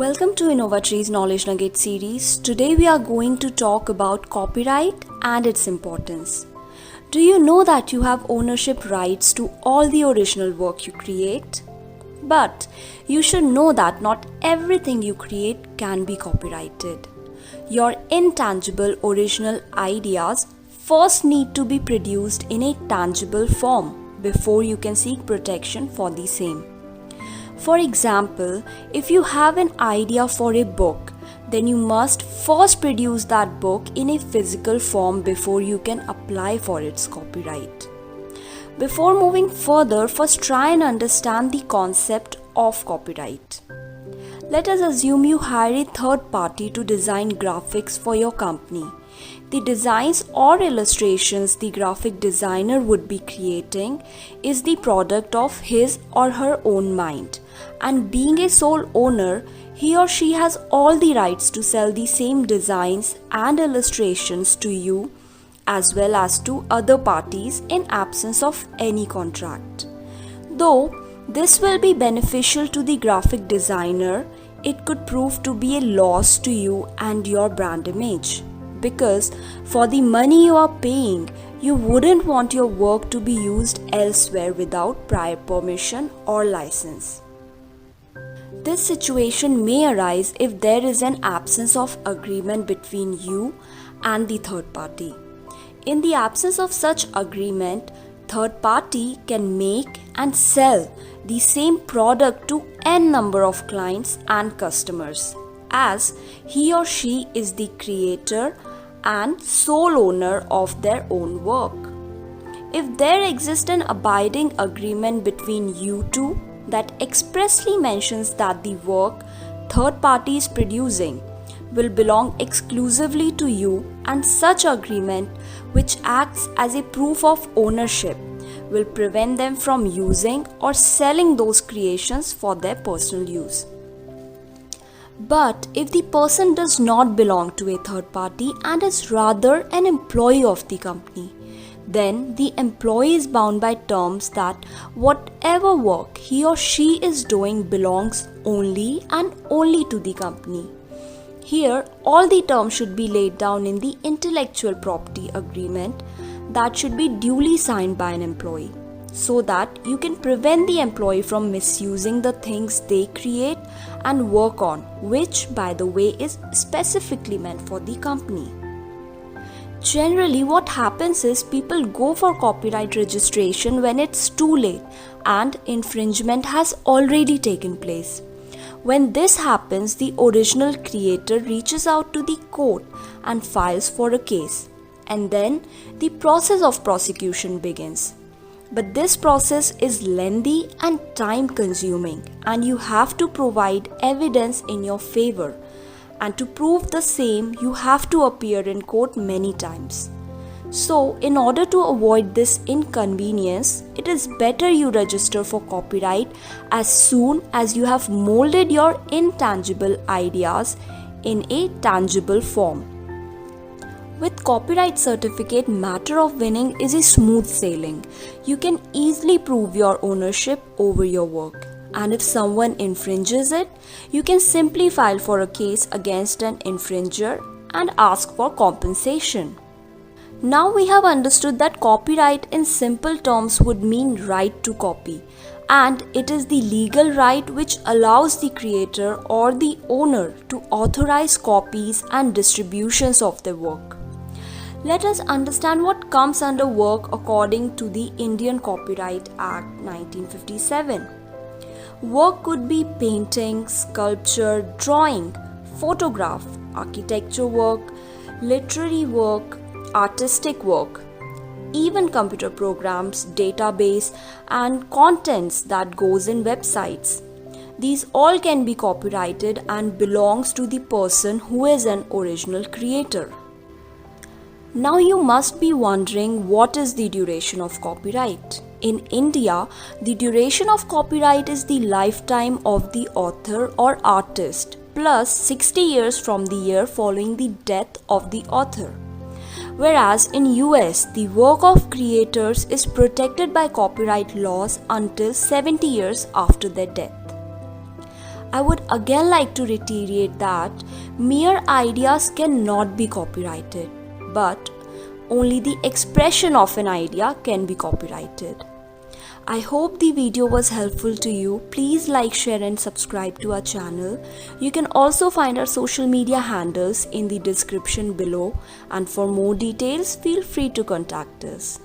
Welcome to InnovaTree's Knowledge Nugget series. Today we are going to talk about copyright and its importance. Do you know that you have ownership rights to all the original work you create? But you should know that not everything you create can be copyrighted. Your intangible original ideas first need to be produced in a tangible form before you can seek protection for the same. For example, if you have an idea for a book, then you must first produce that book in a physical form before you can apply for its copyright. Before moving further, first try and understand the concept of copyright. Let us assume you hire a third party to design graphics for your company. The designs or illustrations the graphic designer would be creating is the product of his or her own mind. And being a sole owner, he or she has all the rights to sell the same designs and illustrations to you as well as to other parties in absence of any contract. Though this will be beneficial to the graphic designer, it could prove to be a loss to you and your brand image. Because for the money you are paying, you wouldn't want your work to be used elsewhere without prior permission or license. This situation may arise if there is an absence of agreement between you and the third party. In the absence of such agreement, third party can make and sell the same product to n number of clients and customers, as he or she is the creator and sole owner of their own work. If there exists an abiding agreement between you two that expressly mentions that the work third party is producing will belong exclusively to you, and such agreement, which acts as a proof of ownership, will prevent them from using or selling those creations for their personal use. But if the person does not belong to a third party and is rather an employee of the company, then the employee is bound by terms that whatever work he or she is doing belongs only and only to the company. Here, all the terms should be laid down in the intellectual property agreement that should be duly signed by an employee, so that you can prevent the employee from misusing the things they create and work on, which, by the way, is specifically meant for the company. Generally, what happens is people go for copyright registration when it's too late and infringement has already taken place. When this happens, the original creator reaches out to the court and files for a case, and then the process of prosecution begins. But this process is lengthy and time consuming, and you have to provide evidence in your favor. And to prove the same, you have to appear in court many times. So, in order to avoid this inconvenience, it is better you register for copyright as soon as you have molded your intangible ideas in a tangible form. With copyright certificate, matter of winning is a smooth sailing. You can easily prove your ownership over your work. And if someone infringes it, you can simply file for a case against an infringer and ask for compensation. Now we have understood that copyright in simple terms would mean right to copy, and it is the legal right which allows the creator or the owner to authorize copies and distributions of their work. Let us understand what comes under work according to the Indian Copyright Act 1957. Work could be painting, sculpture, drawing, photograph, architecture work, literary work, artistic work, even computer programs, database, and contents that goes in websites. These all can be copyrighted and belongs to the person who is an original creator. Now you must be wondering, what is the duration of copyright? In India, the duration of copyright is the lifetime of the author or artist plus 60 years from the year following the death of the author. Whereas in US, the work of creators is protected by copyright laws until 70 years after their death. I would again like to reiterate that mere ideas cannot be copyrighted, but only the expression of an idea can be copyrighted. I hope the video was helpful to you. Please like, share and subscribe to our channel. You can also find our social media handles in the description below, and for more details feel free to contact us.